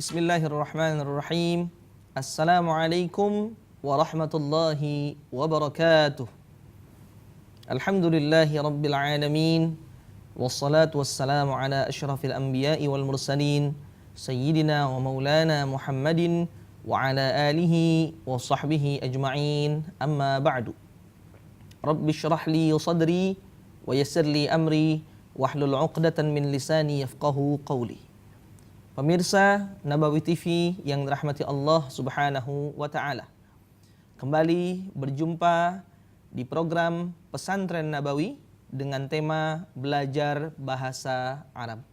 Bismillahirrahmanirrahim. Assalamualaikum warahmatullahi wabarakatuh. Alhamdulillahi rabbil alamin. Wassalatu wassalamu ala asyrafil anbiya'i wal mursalin Sayyidina wa maulana Muhammadin wa ala alihi wa sahbihi ajma'in. Amma ba'du. Rabbi syrah li sadri wa yassir li amri wahlul 'uqdatan min lisani yafqahu qawli. Pemirsa Nabawi TV yang dirahmati Allah Subhanahu wa taala. Kembali berjumpa di program Pesantren Nabawi dengan tema belajar bahasa Arab.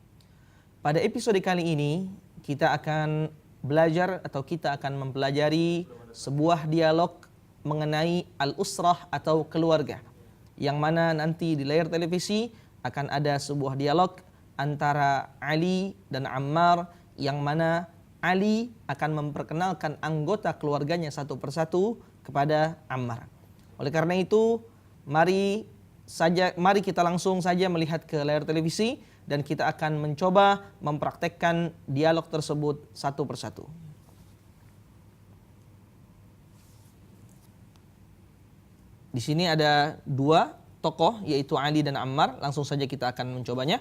Pada episode kali ini kita akan belajar atau kita akan mempelajari sebuah dialog mengenai al-usrah atau keluarga, yang mana nanti di layar televisi akan ada sebuah dialog antara Ali dan Ammar, yang mana Ali akan memperkenalkan anggota keluarganya satu persatu kepada Ammar. Oleh karena itu, mari kita langsung saja melihat ke layar televisi dan kita akan mencoba mempraktekkan dialog tersebut satu persatu. Di sini ada dua tokoh, yaitu Ali dan Ammar. Langsung saja kita akan mencobanya.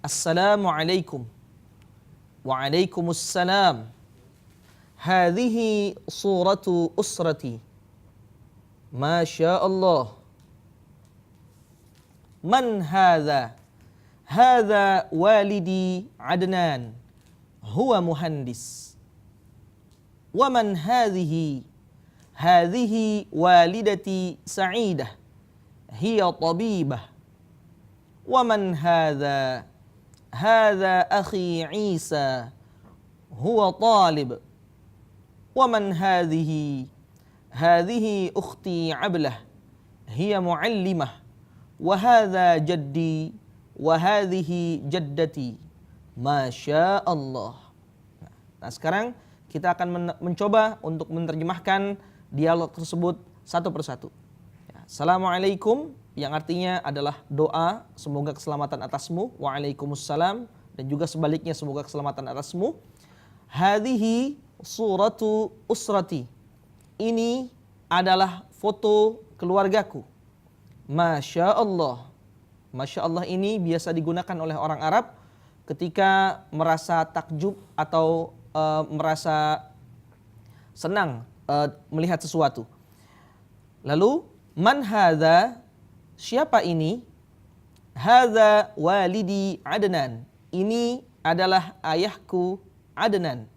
Assalamualaikum. Waalaikumsalam. Hadhihi suratu usrati. Masya Allah. Man hadha? Hadha walidi Adnan. Huwa muhandis. Wa man hadhihi? Hadhihi walidati Sa'idah. Hiya tabibah. Wa man hadha? هذا أخي عيسى هو طالب ومن هذه أختي عبلة هي معلمة وهذا جدي وهذه جدتي ما شاء الله. Nah, sekarang kita akan mencoba untuk menerjemahkan dialog tersebut satu persatu. Assalamualaikum, yang artinya adalah doa semoga keselamatan atasmu. Waalaikumsalam, dan juga sebaliknya semoga keselamatan atasmu. Hadhihi suratu usrati. Ini adalah foto keluargaku. Masya Allah. Masya Allah ini biasa digunakan oleh orang Arab ketika merasa takjub atau merasa senang melihat sesuatu. Lalu man hadha? Siapa ini? Hadza walidi Adnan. Ini adalah ayahku Adnan.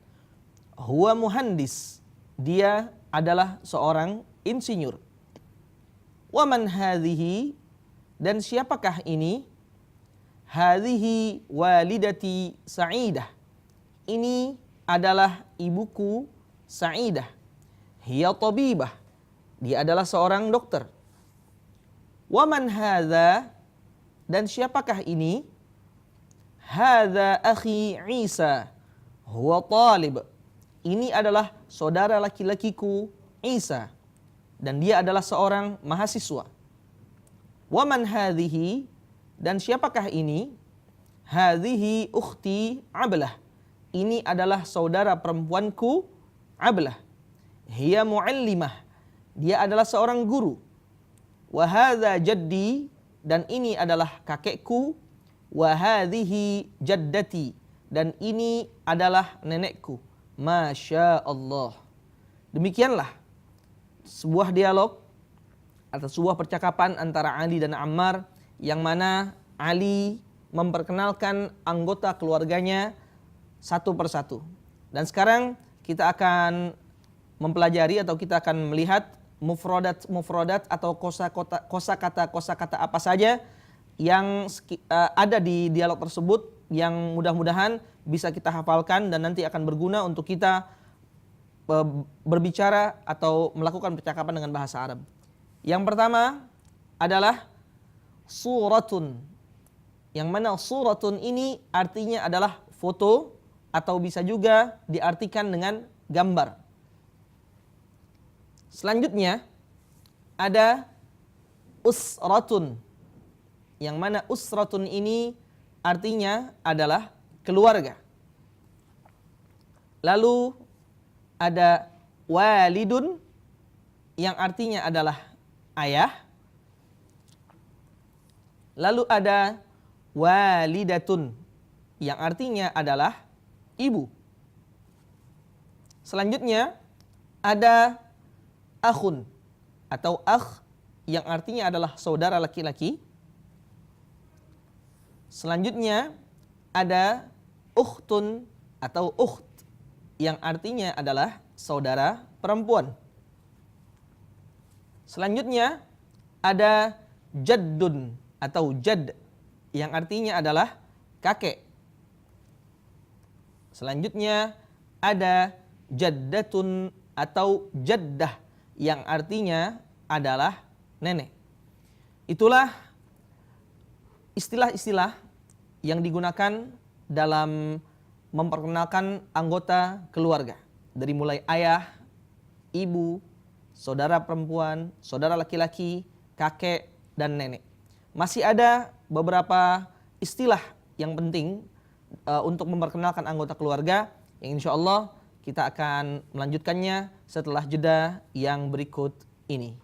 Huwa muhandis. Dia adalah seorang insinyur. Wa man hadhihi? Dan siapakah ini? Hadhihi walidati Sa'idah. Ini adalah ibuku Sa'idah. Hiya tabibah. Dia adalah seorang dokter. Wa man hadza? Dan siapakah ini? Hadza akhi Isa. Huwa talib. Ini adalah saudara laki-lakiku Isa, dan dia adalah seorang mahasiswa. Wa man hadhihi? Dan siapakah ini? Hadhihi ukhti Ablah. Ini adalah saudara perempuanku Ablah. Hiya muallimah. Dia adalah seorang guru. Wa hadza jaddi, dan ini adalah kakekku. Wa hadhihi jaddati, dan ini adalah nenekku. Masya Allah. Demikianlah sebuah dialog atau sebuah percakapan antara Ali dan Ammar, yang mana Ali memperkenalkan anggota keluarganya satu persatu. Dan sekarang kita akan mempelajari atau kita akan melihat mufrodat atau kosakata apa saja yang ada di dialog tersebut, yang mudah-mudahan bisa kita hafalkan dan nanti akan berguna untuk kita berbicara atau melakukan percakapan dengan bahasa Arab. Yang pertama adalah suratun, yang mana suratun ini artinya adalah foto atau bisa juga diartikan dengan gambar. Selanjutnya ada usratun, yang mana usratun ini artinya adalah keluarga. Lalu ada walidun yang artinya adalah ayah. Lalu ada walidatun yang artinya adalah ibu. Selanjutnya ada akhun atau akh yang artinya adalah saudara laki-laki. Selanjutnya ada ukhtun atau ukht yang artinya adalah saudara perempuan. Selanjutnya ada jaddun atau jad yang artinya adalah kakek. Selanjutnya ada jaddatun atau jaddah yang artinya adalah nenek. Itulah istilah-istilah yang digunakan dalam memperkenalkan anggota keluarga. Dari mulai ayah, ibu, saudara perempuan, saudara laki-laki, kakek, dan nenek. Masih ada beberapa istilah yang penting untuk memperkenalkan anggota keluarga yang insya Allah kita akan melanjutkannya setelah jeda yang berikut ini.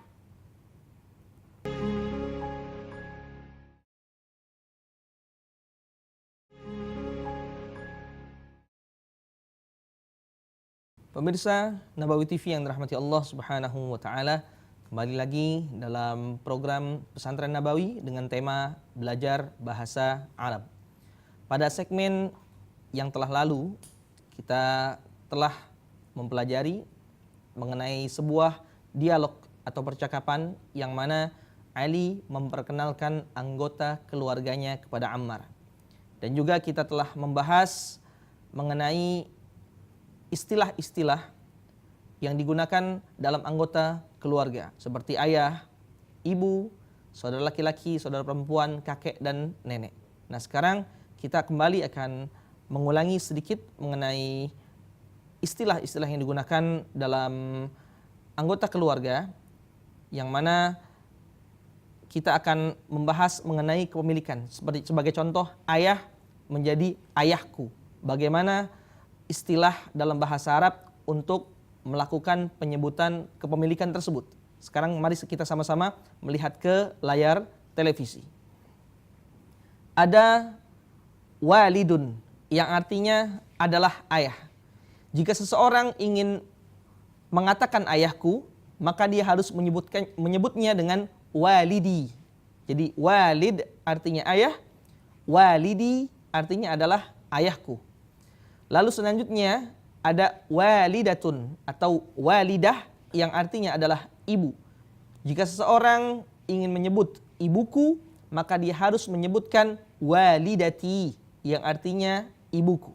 Pemirsa Nabawi TV yang dirahmati Allah Subhanahu wa taala, kembali lagi dalam program Pesantren Nabawi dengan tema belajar bahasa Arab. Pada segmen yang telah lalu, kita telah mempelajari mengenai sebuah dialog atau percakapan yang mana Ali memperkenalkan anggota keluarganya kepada Ammar. Dan juga kita telah membahas mengenai istilah-istilah yang digunakan dalam anggota keluarga seperti ayah, ibu, saudara laki-laki, saudara perempuan, kakek, dan nenek. Nah, sekarang kita kembali akan mengulangi sedikit mengenai istilah-istilah yang digunakan dalam anggota keluarga yang mana kita akan membahas mengenai kepemilikan. Sebagai contoh, ayah menjadi ayahku. Bagaimana istilah dalam bahasa Arab untuk melakukan penyebutan kepemilikan tersebut. Sekarang mari kita sama-sama melihat ke layar televisi. Ada walidun yang artinya adalah ayah. Jika seseorang ingin mengatakan ayahku, maka dia harus menyebutnya dengan walidi. Jadi walid artinya ayah, walidi artinya adalah ayahku. Lalu selanjutnya ada walidatun atau walidah yang artinya adalah ibu. Jika seseorang ingin menyebut ibuku, maka dia harus menyebutkan walidati yang artinya ibuku.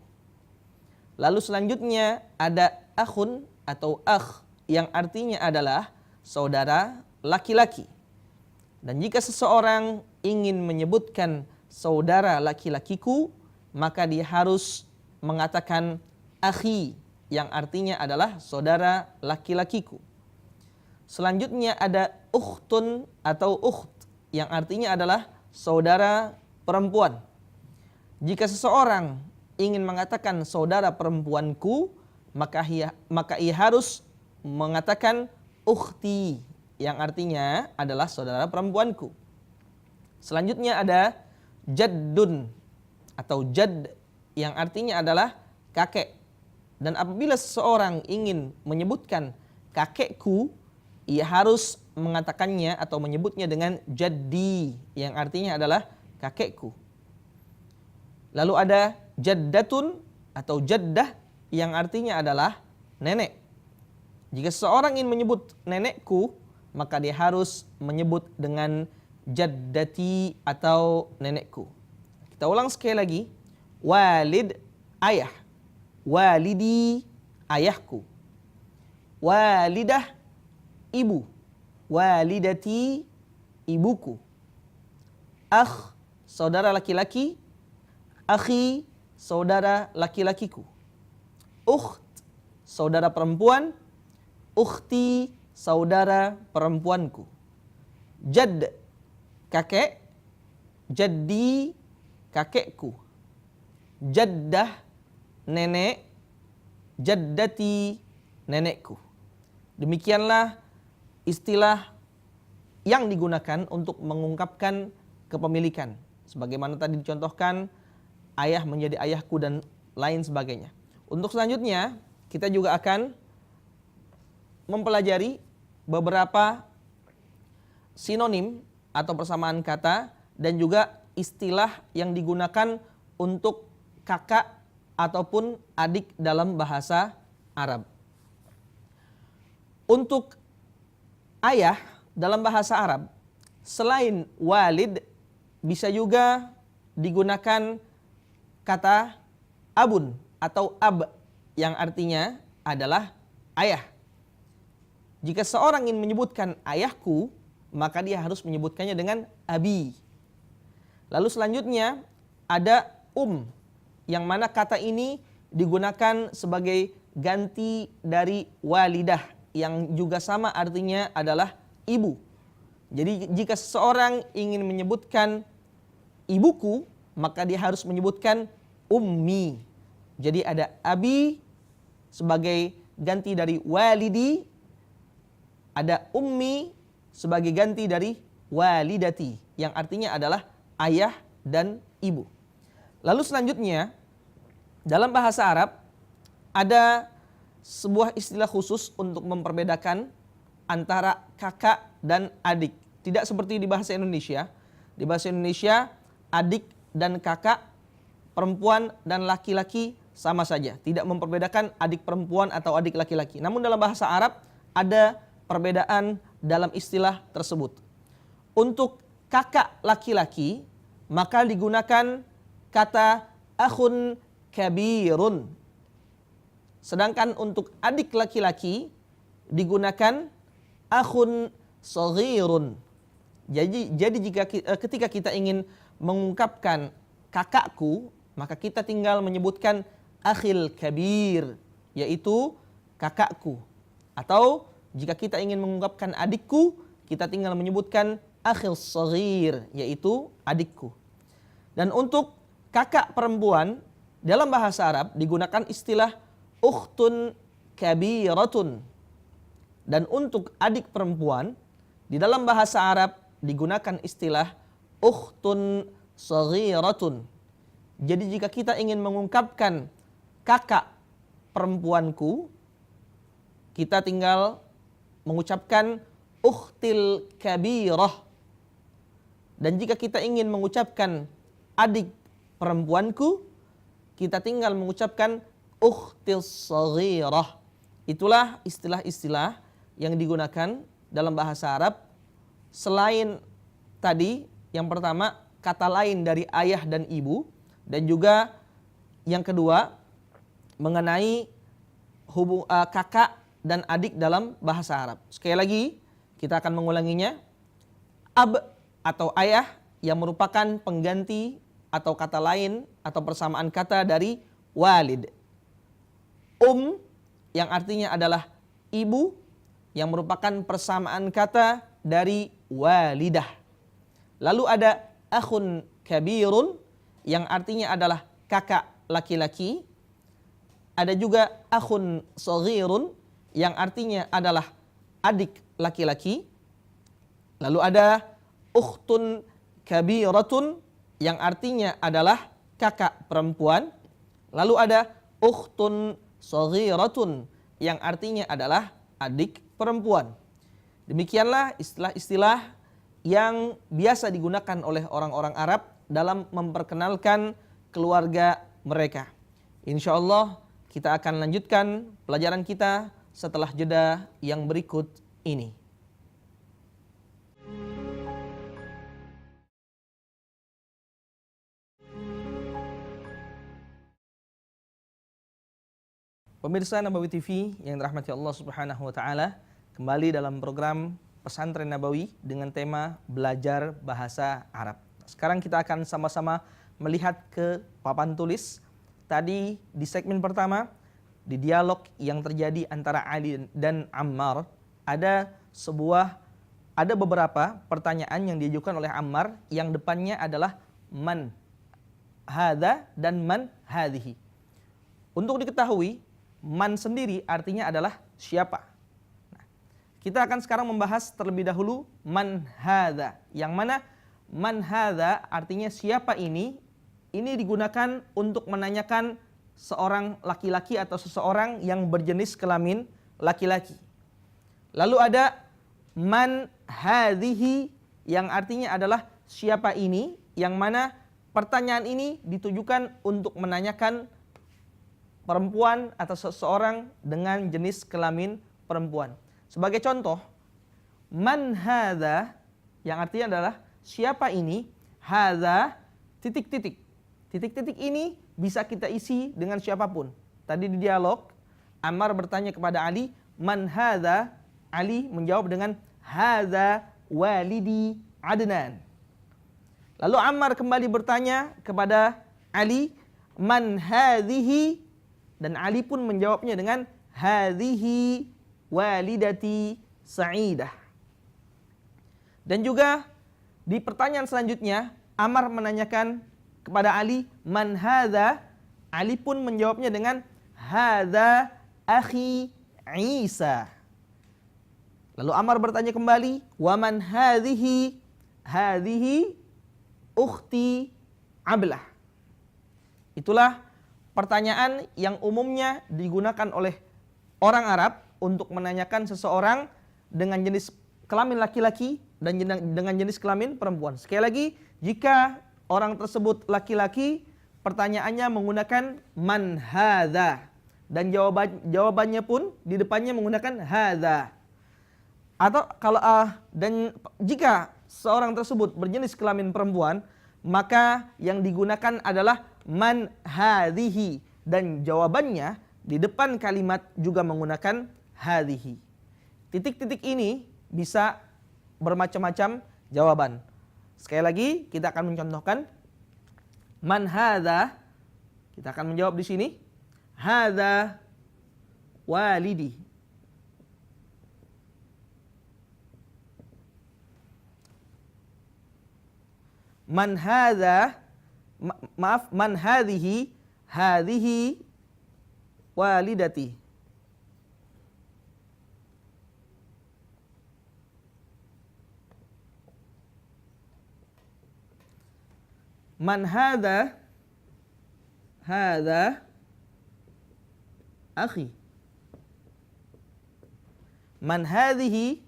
Lalu selanjutnya ada akhun atau akh yang artinya adalah saudara laki-laki. Dan jika seseorang ingin menyebutkan saudara laki-lakiku, maka dia harus mengatakan akhi yang artinya adalah saudara laki-lakiku. Selanjutnya ada ukhtun atau ukht yang artinya adalah saudara perempuan. Jika seseorang ingin mengatakan saudara perempuanku, maka ia harus mengatakan ukhti yang artinya adalah saudara perempuanku. Selanjutnya ada jaddun atau jadd yang artinya adalah kakek. Dan apabila seseorang ingin menyebutkan kakekku, ia harus mengatakannya atau menyebutnya dengan jaddi yang artinya adalah kakekku. Lalu ada jaddatun atau jaddah yang artinya adalah nenek. Jika seseorang ingin menyebut nenekku, maka dia harus menyebut dengan jaddati atau nenekku. Kita ulang sekali lagi. Walid, ayah. Walidi, ayahku. Walidah, ibu. Walidati, ibuku. Akh, saudara laki-laki. Akhi, saudara laki-lakiku. Ukht, saudara perempuan. Ukhti, saudara perempuanku. Jadd, kakek. Jaddi, kakekku. Jaddah, nenek. jaddati, nenekku. Demikianlah istilah yang digunakan untuk mengungkapkan kepemilikan. Sebagaimana tadi dicontohkan, ayah menjadi ayahku dan lain sebagainya. Untuk selanjutnya, kita juga akan mempelajari beberapa sinonim atau persamaan kata dan juga istilah yang digunakan untuk kakak ataupun adik dalam bahasa Arab. Untuk ayah dalam bahasa Arab, selain walid, bisa juga digunakan kata abun atau ab yang artinya adalah ayah. Jika seorang ingin menyebutkan ayahku, maka dia harus menyebutkannya dengan abi. Lalu selanjutnya ada yang mana kata ini digunakan sebagai ganti dari walidah yang juga sama artinya adalah ibu. Jadi jika seseorang ingin menyebutkan ibuku, maka dia harus menyebutkan ummi. Jadi ada abi sebagai ganti dari walidi, ada ummi sebagai ganti dari walidati yang artinya adalah ayah dan ibu. Lalu selanjutnya dalam bahasa Arab ada sebuah istilah khusus untuk memperbedakan antara kakak dan adik. Tidak seperti di bahasa Indonesia. Di bahasa Indonesia adik dan kakak, perempuan dan laki-laki sama saja. Tidak memperbedakan adik perempuan atau adik laki-laki. Namun dalam bahasa Arab ada perbedaan dalam istilah tersebut. Untuk kakak laki-laki maka digunakan kata akhun kabirun. Sedangkan untuk adik laki-laki digunakan akhun saghirun. Jadi ketika kita ingin mengungkapkan kakakku, maka kita tinggal menyebutkan akhil kabir, yaitu kakakku. Atau jika kita ingin mengungkapkan adikku, kita tinggal menyebutkan akhil saghir, yaitu adikku. Dan untuk kakak perempuan dalam bahasa Arab digunakan istilah ukhtun kabiratun. Dan untuk adik perempuan di dalam bahasa Arab digunakan istilah ukhtun saghiratun. Jadi jika kita ingin mengungkapkan kakak perempuanku, kita tinggal mengucapkan ukhtil kabirah. Dan jika kita ingin mengucapkan adik perempuanku, kita tinggal mengucapkan ukhtil saghirah. Itulah istilah-istilah yang digunakan dalam bahasa Arab. Selain tadi yang pertama kata lain dari ayah dan ibu, dan juga yang kedua mengenai kakak dan adik dalam bahasa Arab. Sekali lagi kita akan mengulanginya. Ab atau ayah yang merupakan pengganti atau kata lain atau persamaan kata dari walid. Yang artinya adalah ibu, yang merupakan persamaan kata dari walidah. Lalu ada akhun kabirun yang artinya adalah kakak laki-laki. Ada juga akhun saghirun yang artinya adalah adik laki-laki. Lalu ada ukhtun kabiratun yang artinya adalah kakak perempuan. Lalu ada ukhtun saghiratun yang artinya adalah adik perempuan. Demikianlah istilah-istilah yang biasa digunakan oleh orang-orang Arab dalam memperkenalkan keluarga mereka. Insya Allah kita akan lanjutkan pelajaran kita setelah jeda yang berikut ini. Pemirsa Nabawi TV yang dirahmati Allah Subhanahu wa taala, kembali dalam program Pesantren Nabawi dengan tema belajar bahasa Arab. Sekarang kita akan sama-sama melihat ke papan tulis. Tadi di segmen pertama, di dialog yang terjadi antara Ali dan Ammar, ada beberapa pertanyaan yang diajukan oleh Ammar yang depannya adalah man hadza dan man hadhihi. Untuk diketahui man sendiri artinya adalah siapa. Nah, kita akan sekarang membahas terlebih dahulu man hadza. Yang mana man hadza artinya siapa ini? Ini digunakan untuk menanyakan seorang laki-laki atau seseorang yang berjenis kelamin laki-laki. Lalu ada man hadhihi yang artinya adalah siapa ini, yang mana pertanyaan ini ditujukan untuk menanyakan perempuan atau seseorang dengan jenis kelamin perempuan. Sebagai contoh, man hadza yang artinya adalah siapa ini, hadza titik-titik. Titik-titik ini bisa kita isi dengan siapapun. Tadi di dialog, Ammar bertanya kepada Ali, man hadza? Ali menjawab dengan hadza walidi Adnan. Lalu Ammar kembali bertanya kepada Ali, man hadhihi? Dan Ali pun menjawabnya dengan hadhihi walidati Sa'idah. Dan juga di pertanyaan selanjutnya, Ammar menanyakan kepada Ali, man hadza? Ali pun menjawabnya dengan hadza akhi Isa. Lalu Ammar bertanya kembali, wa man hadhihi? Hadhihi ukhti Ablah. Itulah pertanyaan yang umumnya digunakan oleh orang Arab untuk menanyakan seseorang dengan jenis kelamin laki-laki dan dengan jenis kelamin perempuan. Sekali lagi, jika orang tersebut laki-laki, pertanyaannya menggunakan man hadza, dan jawabannya pun di depannya menggunakan hadza. Atau kalau dan jika seorang tersebut berjenis kelamin perempuan, maka yang digunakan adalah man hadhihi, dan jawabannya di depan kalimat juga menggunakan hadhihi. Titik-titik ini bisa bermacam-macam jawaban. Sekali lagi kita akan mencontohkan man hadza. Kita akan menjawab di sini hadza walidi. Man hadza, maaf, man hadhihi? Hadhihi walidati. Man hadza? Hadza akhi. Man hadhihi?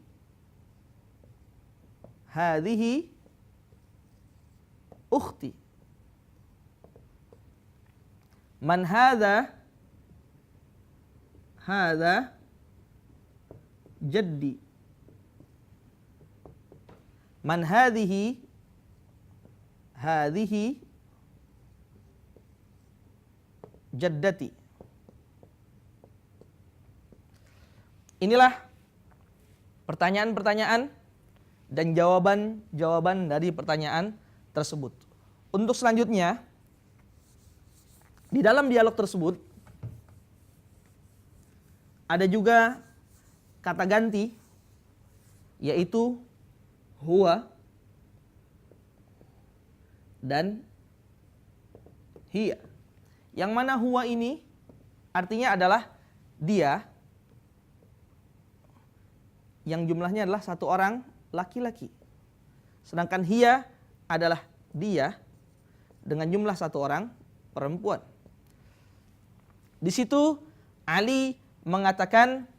Hadhihi ukhti. Man hadza? Hadza jaddi. Man hadhihi? Hadhihi jaddati. Inilah pertanyaan-pertanyaan dan jawaban-jawaban dari pertanyaan tersebut. Untuk selanjutnya, di dalam dialog tersebut ada juga kata ganti, yaitu huwa dan hiya. Yang mana huwa ini artinya adalah dia, yang jumlahnya adalah satu orang laki-laki. Sedangkan hiya adalah dia dengan jumlah satu orang perempuan. Di situ Ali mengatakan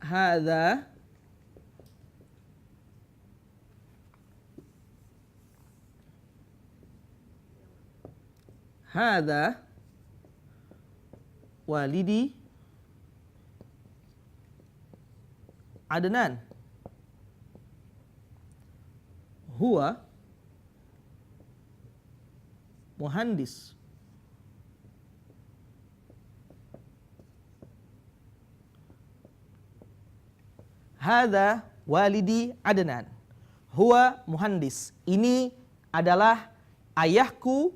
hadza walidi Adnan. Huwa muhandis. Hadza walidi Adnan. Huwa muhandis. Ini adalah ayahku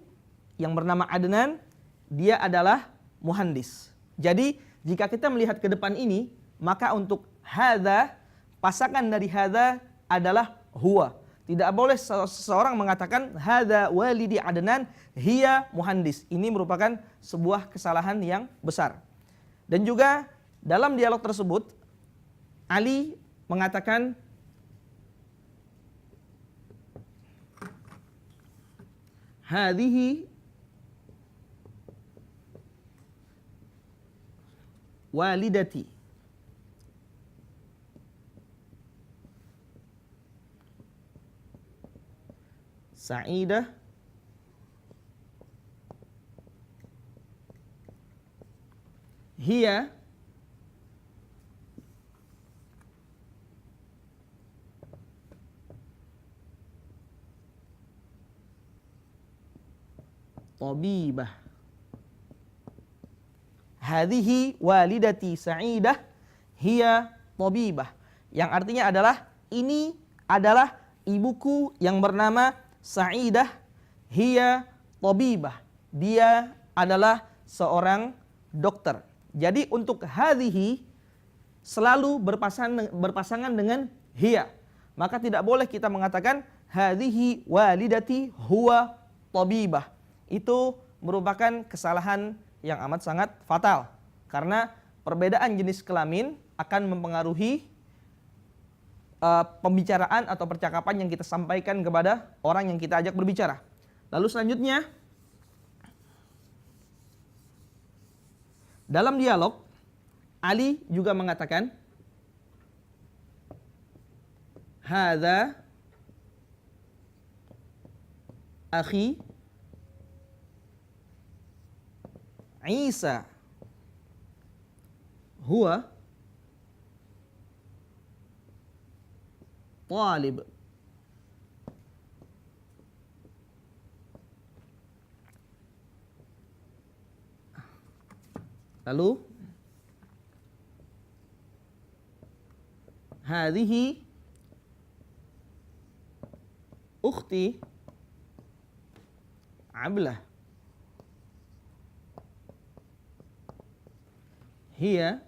yang bernama Adnan, dia adalah muhandis. Jadi jika kita melihat ke depan ini, maka untuk hadza, pasangan dari hadza adalah huwa. Tidak boleh seseorang mengatakan hadza walidi Adnan hiya muhandis. Ini merupakan sebuah kesalahan yang besar. Dan juga dalam dialog tersebut Ali mengatakan hadhihi walidati sa'idah hiya tabibah. Hadhihi walidati sa'idah hiya tabibah. Yang artinya adalah ini adalah ibuku yang bernama Sa'idah hiya tabibah. Dia adalah seorang dokter. Jadi untuk hadhihi selalu berpasangan dengan hiya. Maka tidak boleh kita mengatakan hadhihi walidati huwa tabibah. Itu merupakan kesalahan yang amat sangat fatal. Karena perbedaan jenis kelamin akan mempengaruhi pembicaraan atau percakapan yang kita sampaikan kepada orang yang kita ajak berbicara. Lalu selanjutnya, dalam dialog, Ali juga mengatakan, hadza akhi Isa huwa talib. Lalu hadhihi ukhti Ablah hiya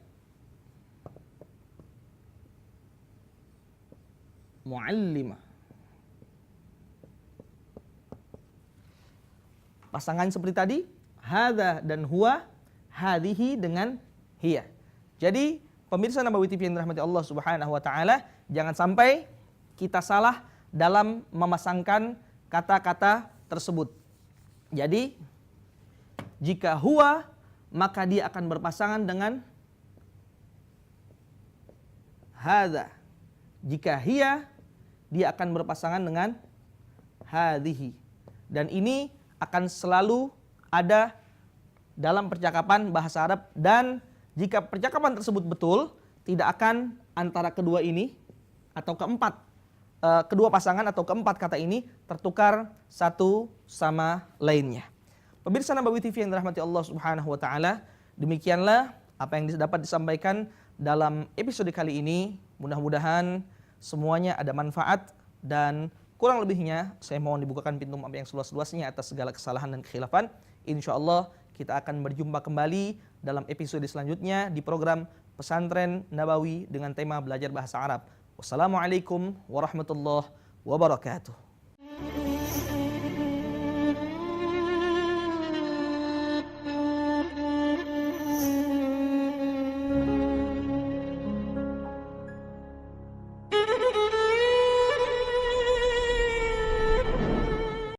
muallimah. Pasangan seperti tadi, hadza dan huwa, hadhihi dengan hiya. Jadi, pemirsa Nabawi TV yang dirahmati Allah Subhanahu wa taala, jangan sampai kita salah dalam memasangkan kata-kata tersebut. Jadi, jika huwa, maka dia akan berpasangan dengan hadza. Jika hiya, dia akan berpasangan dengan hadhihi. Dan ini akan selalu ada dalam percakapan bahasa Arab. Dan jika percakapan tersebut betul, tidak akan antara kedua ini atau kedua pasangan atau keempat kata ini tertukar satu sama lainnya. Pemirsa Nabawi TV yang dirahmati Allah Subhanahu wa taala, demikianlah apa yang dapat disampaikan dalam episode kali ini. Mudah-mudahan semuanya ada manfaat, dan kurang lebihnya saya mohon dibukakan pintu maaf yang seluas-luasnya atas segala kesalahan dan kekhilafan. Insyaallah kita akan berjumpa kembali dalam episode selanjutnya di program Pesantren Nabawi dengan tema belajar bahasa Arab. Wassalamualaikum warahmatullahi wabarakatuh.